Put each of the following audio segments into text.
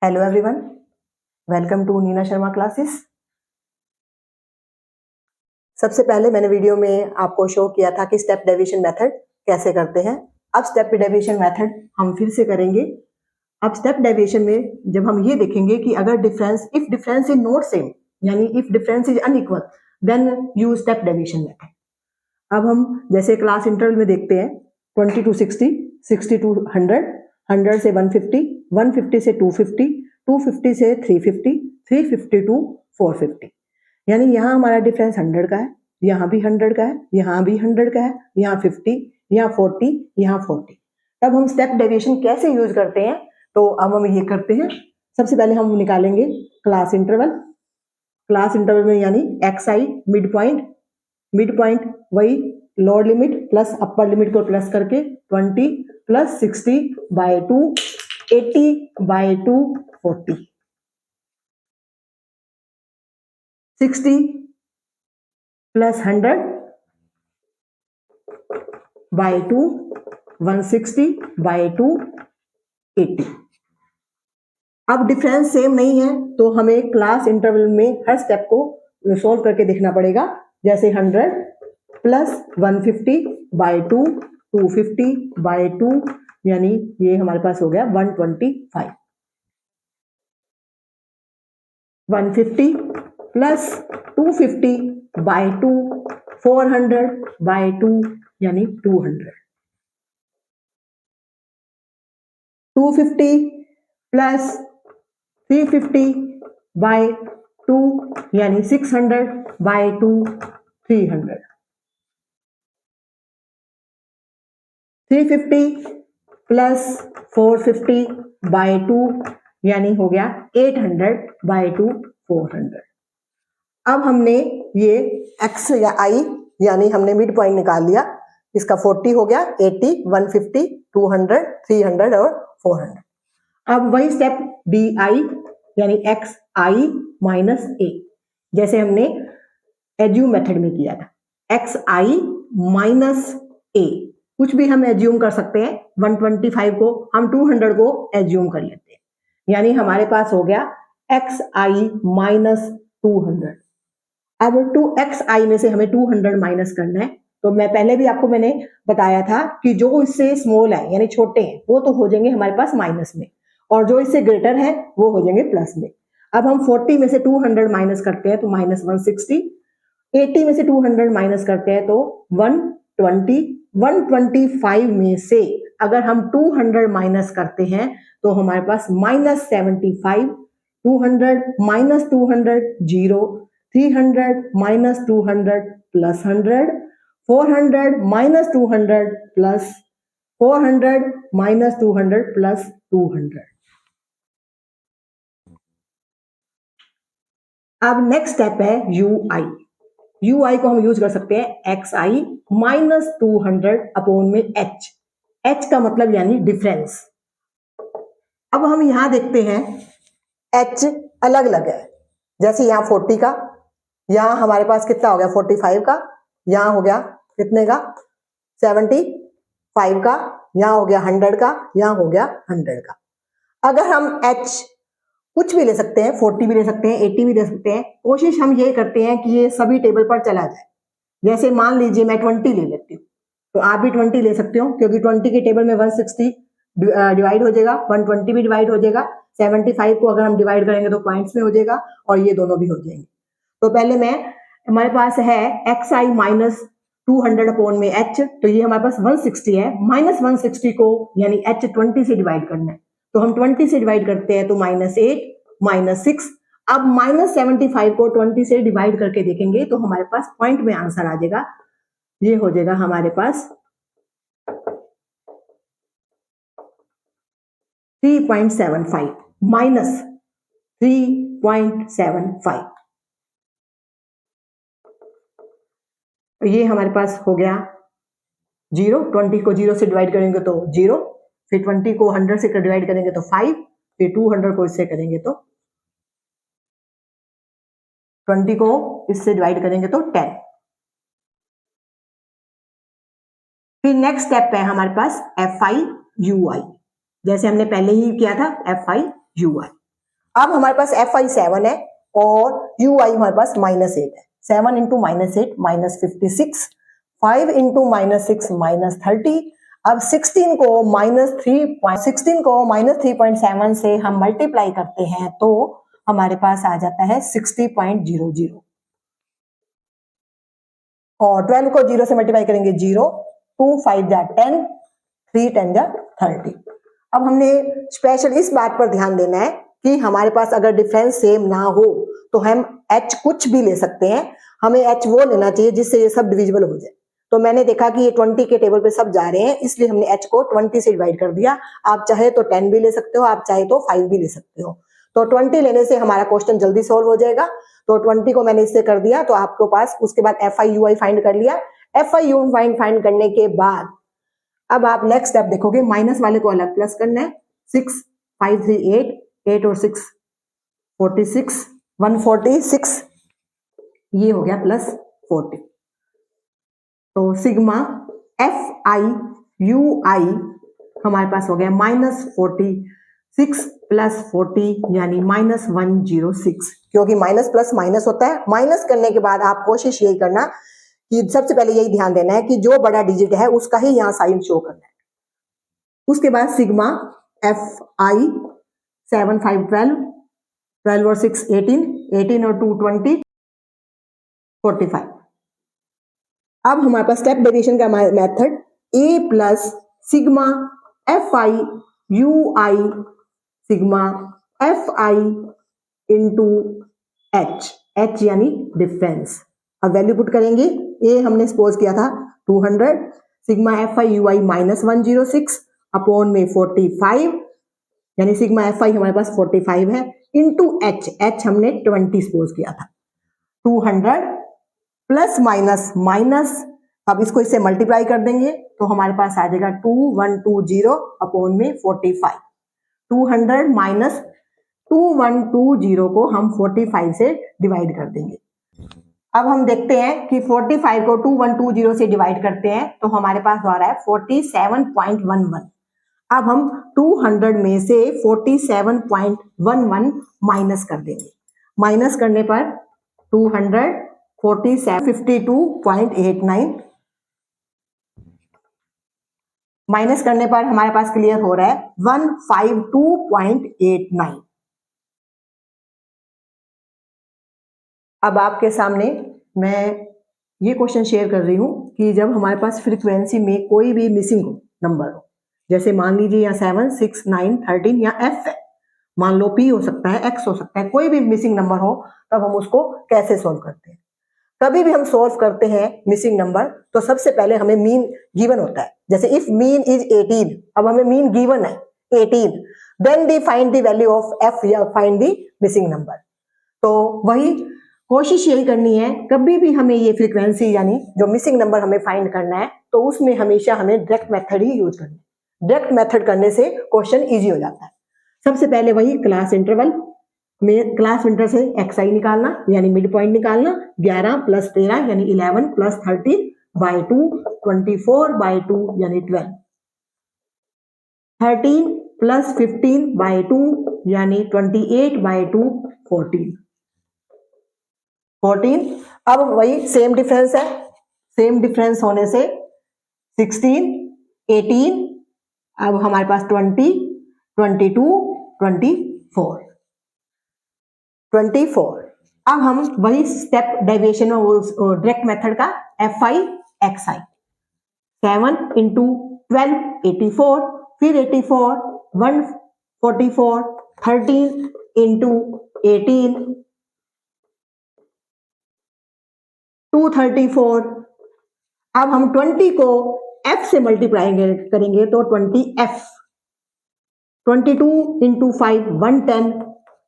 Hello everyone, welcome to Neena Sharma classes. सबसे पहले मैंने वीडियो में आपको शो किया था कि स्टेप डेविएशन मेथड कैसे करते हैं। अब स्टेप डेविएशन मेथड हम फिर से करेंगे। अब स्टेप डेविएशन में जब हम ये देखेंगे कि अगर if difference is not same, यानी if difference is unequal, then use step deviation method. अब हम जैसे क्लास इंटरवल में देखते हैं 20 to 60, 60 to 100, 100 से 150, 150 से 250, 250 से 350, 350 to 450। यानी यहाँ हमारा डिफरेंस 100 का है, यहाँ भी 100 का है, यहाँ भी 100 का है, यहाँ 50, यहाँ 40, यहाँ 40। तब हम स्टेप डेविएशन कैसे यूज करते हैं, तो अब हम ये करते हैं। सबसे पहले हम निकालेंगे क्लास इंटरवल। क्लास इंटरवल में यानी XI मिड पॉइंट वही lower limit plus upper limit को प्लस करके 20 plus 60 by 2, 80 by 2, 40, 60 plus 100 by 2, 160 by 2, 80। अब डिफरेंस सेम नहीं है तो हमें क्लास इंटरवल में हर स्टेप को सोल्व करके देखना पड़ेगा। जैसे 100 प्लस 150 बाय 2, 250 बाय 2, यानी ये हमारे पास हो गया 125। 150 प्लस 250 बाय 2, 400 बाय 2, यानी 200। 250 प्लस 350 बाय 2, यानी 600 बाय 2, 300। 350 प्लस 450 बाय 2, यानी हो गया 800 बाय 2, 400। अब हमने ये x या i यानी हमने मिड पॉइंट निकाल लिया। इसका 40 हो गया, 80, 150, 200, 300 और 400। अब वही स्टेप di यानी xi माइनस a, जैसे हमने एज्यूम मेथड में किया था। xi माइनस a कुछ भी हम एज्यूम कर सकते हैं। 125 को हम 200 को एज्यूम कर लेते हैं, यानी हमारे पास हो गया xi माइनस 200। अब 2xi में से हमें 200 माइनस करना है, तो मैं पहले भी आपको मैंने बताया था कि जो इससे स्मॉल है यानी छोटे हैं वो तो हो जाएंगे हमारे पास माइनस में, और जो इससे ग्रेटर है वो हो जाएंगे प्लस में। अब हम 40 में से 200 माइनस करते हैं तो माइनस 160, 80 में से 200 माइनस करते हैं तो 120, 125 में से अगर हम 200 माइनस करते हैं तो हमारे पास minus 75, 200 minus 200 0, 300 minus 200 plus 100, 400 minus 200 plus 400 minus 200 plus 200। अब नेक्स्ट स्टेप है ui को हम यूज कर सकते हैं xi माइनस 200 अपॉन में h का मतलब यानी डिफरेंस। अब हम यहां देखते हैं h अलग अलग है। जैसे यहां 40 का, यहां हमारे पास कितना हो गया 45 का, यहां हो गया कितने का 75 का, यहां हो गया 100 का, यहां हो गया 100 का। अगर हम h कुछ भी ले सकते हैं, 40 भी ले सकते हैं, 80 भी ले सकते हैं। कोशिश हम ये करते हैं कि ये सभी टेबल पर चला जाए। जैसे मान लीजिए मैं 20 ले लेती हूँ, तो आप भी 20 ले सकते हो, क्योंकि 20 के टेबल में 160 डिवाइड हो जाएगा, 120 भी डिवाइड हो जाएगा, 75 को अगर हम डिवाइड करेंगे तो पॉइंट्स में हो जाएगा, और ये दोनों भी हो जाएंगे। तो पहले हमारे पास है xi माइनस 200 अपॉन में h, तो ये हमारे पास 160 है। माइनस 160 को यानी h 20 से डिवाइड करना है, तो हम 20 से डिवाइड करते हैं तो माइनस 8, माइनस 6। अब माइनस 75 को 20 से डिवाइड करके देखेंगे तो हमारे पास पॉइंट में आंसर आ जाएगा। ये हो जाएगा हमारे पास 3.75 माइनस 3.75। ये हमारे पास हो गया 0। 20 को 0 से डिवाइड करेंगे तो 0, फिर 20 को 100 से डिवाइड करेंगे तो 5, फिर 200 को इससे करेंगे तो 20 को इससे डिवाइड करेंगे तो 10। फिर नेक्स्ट स्टेप है हमारे पास fi ui, जैसे हमने पहले ही किया था fi ui। अब हमारे पास एफ आई 7 है और यू आई हमारे पास -8 है। 7 इंटू -8 -56, 5 इंटू -6 -30। अब 16 को -3.7 से हम मल्टीप्लाई करते हैं तो हमारे पास आ जाता है 60.00 और 12 को 0 से मल्टीप्लाई करेंगे 0, 2 5 जा 10, 3 10 जा 30। अब हमने स्पेशल इस बात पर ध्यान देना है कि हमारे पास अगर डिफरेंस सेम ना हो तो हम h कुछ भी ले सकते हैं, हमें h वो लेना चाहिए जिससे ये सब डिविजिबल हो जाए। तो मैंने देखा कि ये 20 के टेबल पे सब जा रहे हैं, इसलिए हमने h को 20 से डिवाइड कर दिया। आप चाहे तो 10 भी ले सकते हो, आप चाहे तो 5 भी ले सकते हो। तो 20 लेने से हमारा क्वेश्चन जल्दी सॉल्व हो जाएगा। तो 20 को मैंने इससे कर दिया, तो आपके पास उसके बाद F I you I find कर लिया। एफ आई यू फाइंड करने के बाद अब आप नेक्स्ट स्टेप देखोगे, माइनस वाले को अलग प्लस करना है। 6 5 3 8, 8 और 6 46, 146, ये हो गया प्लस 40। तो सिग्मा एफ आई यू आई हमारे पास हो गया -46 प्लस 40 यानी -106। क्योंकि माइनस प्लस माइनस होता है, माइनस करने के बाद आप कोशिश यही करना कि सबसे पहले यही ध्यान देना है कि जो बड़ा डिजिट है उसका ही यहाँ साइन शो करना है। उसके बाद सिग्मा एफ आई 7 5 12, 12 और 6 18, 18 और 2 20, 45। अब हमारे पास स्टेप डेविएशन का method A plus sigma f I you I sigma f I into H, H यानी डिफरेंस। अब वैल्यू पुट करेंगे, ए हमने सपोज किया था 200, sigma f I you I -106 upon में 45 यानी सिग्मा एफ आई हमारे पास 45 है, इंटू एच, एच हमने 20 सपोज किया था। 200 प्लस माइनस माइनस, अब इसको इससे मल्टीप्लाई कर देंगे तो हमारे पास आ जाएगा 2120 अपॉन में 45। 200 माइनस 2120 को हम 45 से डिवाइड कर देंगे। अब हम देखते हैं कि 45 को 2120 से डिवाइड करते हैं तो हमारे पास आ रहा है 47.11। अब हम 200 में से 47.11 माइनस कर देंगे। माइनस करने पर 200 47 52.89 माइनस करने पर हमारे पास क्लियर हो रहा है 152.89। अब आपके सामने मैं ये क्वेश्चन शेयर कर रही हूं कि जब हमारे पास फ्रीक्वेंसी में कोई भी मिसिंग नंबर हो, जैसे मान लीजिए यहाँ 7 6 9 13 या एफ है, मान लो पी हो सकता है, एक्स हो सकता है, कोई भी मिसिंग नंबर हो, तब हम उसको कैसे सोल्व करते हैं। कभी भी हम सोल्व करते हैं मिसिंग नंबर तो सबसे पहले हमें मीन गिवन होता है। जैसे इफ मीन इज 18, अब हमें मीन गिवन है 18, then the find the value of F या फाइंड दी मिसिंग नंबर। तो वही कोशिश यही करनी है, कभी भी हमें ये फ्रीक्वेंसी यानी जो मिसिंग नंबर हमें फाइंड करना है तो उसमें हमेशा हमें डायरेक्ट मेथड ही यूज करना है। डायरेक्ट मेथड करने से क्वेश्चन इजी हो जाता है। सबसे पहले वही क्लास इंटरवल में क्लास इंटर से एक्स आई निकालना यानी मिड पॉइंट निकालना, 11 प्लस 13 यानी 11 प्लस 30 बाई 2, 24 बाई 2 यानी 12, 13 प्लस 15 बाई 2 यानी 28 बाई 2 14। अब वही सेम डिफरेंस है, सेम डिफरेंस होने से 16 18, अब हमारे पास 20 22 24। अब हम वही स्टेप डेविएशन डायरेक्ट मेथड का F i x I, 7 into 12 84, फिर 84 144, 13 इंटू 18 234। अब हम 20 को f से मल्टीप्लाई करेंगे तो 20f, 22 into 5 110,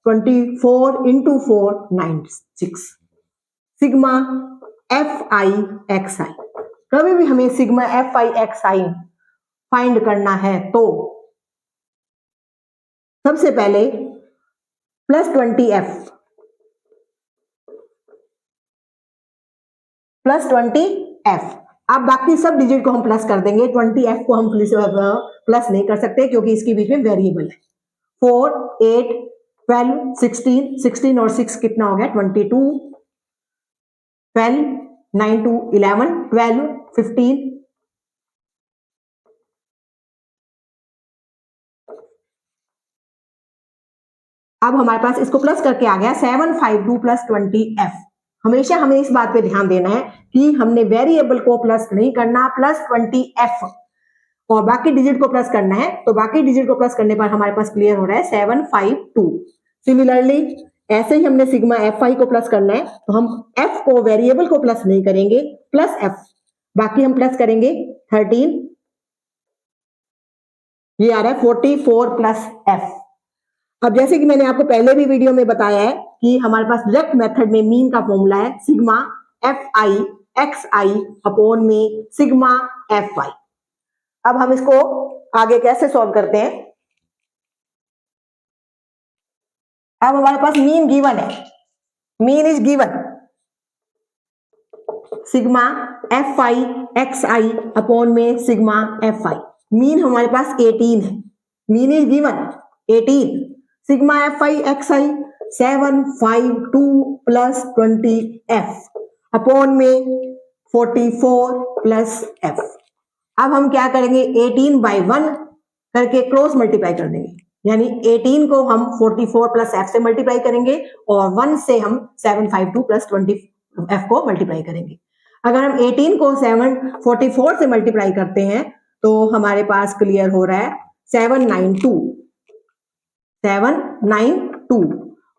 24 into 4 96। Sigma f i x i, कभी भी हमें sigma f i x i find करना है तो सबसे पहले प्लस 20f प्लस 20f। अब बाकी सब डिजिट को हम प्लस कर देंगे, 20f को हम प्लस नहीं कर सकते क्योंकि इसके बीच में वेरिएबल है। 4 8 12, 16, 16 और 6 कितना हो गया 22, 12, 9 to 11, 12, 15, अब हमारे पास इसको प्लस करके आ गया 752 प्लस 20f। हमेशा हमें इस बात पे ध्यान देना है कि हमने वेरिएबल को प्लस नहीं करना, प्लस 20f और बाकी डिजिट को प्लस करना है। तो बाकी डिजिट को प्लस करने पर हमारे पास क्लियर हो रहा है 752। सिमिलरली ऐसे ही हमने सिग्मा fi को प्लस करना है, तो हम f को वेरिएबल को प्लस नहीं करेंगे, प्लस f, बाकी हम प्लस करेंगे 13, ये आ रहा है 44 प्लस f। अब जैसे कि मैंने आपको पहले भी वीडियो में बताया है कि हमारे पास डायरेक्ट मेथड में मीन का फॉर्मूला है सिग्मा fi xi अपॉन में सिग्मा fy। अब हम इसको आगे कैसे सॉल्व करते हैं। अब हमारे पास मीन गिवन है, mean is given sigma fi xi upon में सिग्मा fi। मीन हमारे पास 18 है, mean is given 18, sigma fi xi 752 plus 20f upon में 44 प्लस f। अब हम क्या करेंगे 18 बाई 1 करके क्रॉस मल्टीप्लाई कर देंगे, यानी 18 को हम 44 प्लस f से मल्टीप्लाई करेंगे और 1 से हम 752 प्लस 20f को मल्टीप्लाई करेंगे। अगर हम 18 को 744 से मल्टीप्लाई करते हैं तो हमारे पास क्लियर हो रहा है 792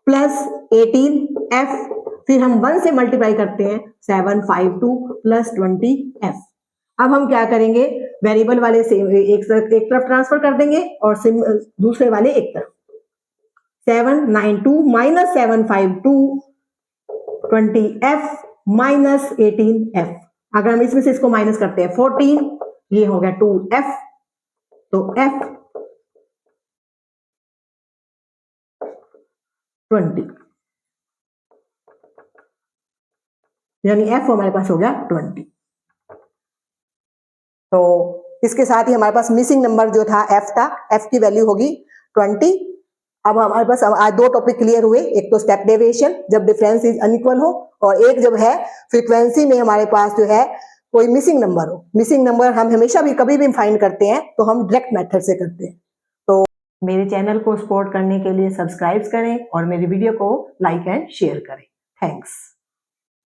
प्लस 18f, फिर हम 1 से मल्टीप्लाई करते हैं 752 प्लस 20f। अब हम क्या करेंगे वेरिएबल वाले से एक तरफ ट्रांसफर कर देंगे और दूसरे वाले एक तरफ। 792 माइनस 752 20f माइनस 18f। अगर हम इसमें से इसको माइनस करते हैं 14, ये हो गया 2f, तो f 20, यानी f हमारे पास हो गया 20। तो इसके साथ ही हमारे पास मिसिंग नंबर जो था f था, f की वैल्यू होगी 20। अब हमारे पास आज दो टॉपिक क्लियर हुए, एक तो स्टेप डेविएशन जब डिफरेंस इज अनइक्वल हो, और एक जब है फ्रीक्वेंसी में हमारे पास जो है कोई मिसिंग नंबर हो। मिसिंग नंबर हम हमेशा भी कभी भी फाइंड करते हैं तो हम डायरेक्ट मेथड से करते हैं। तो मेरे चैनल को सपोर्ट करने के लिए सब्सक्राइब करें और मेरी वीडियो को लाइक एंड शेयर करें। थैंक्स।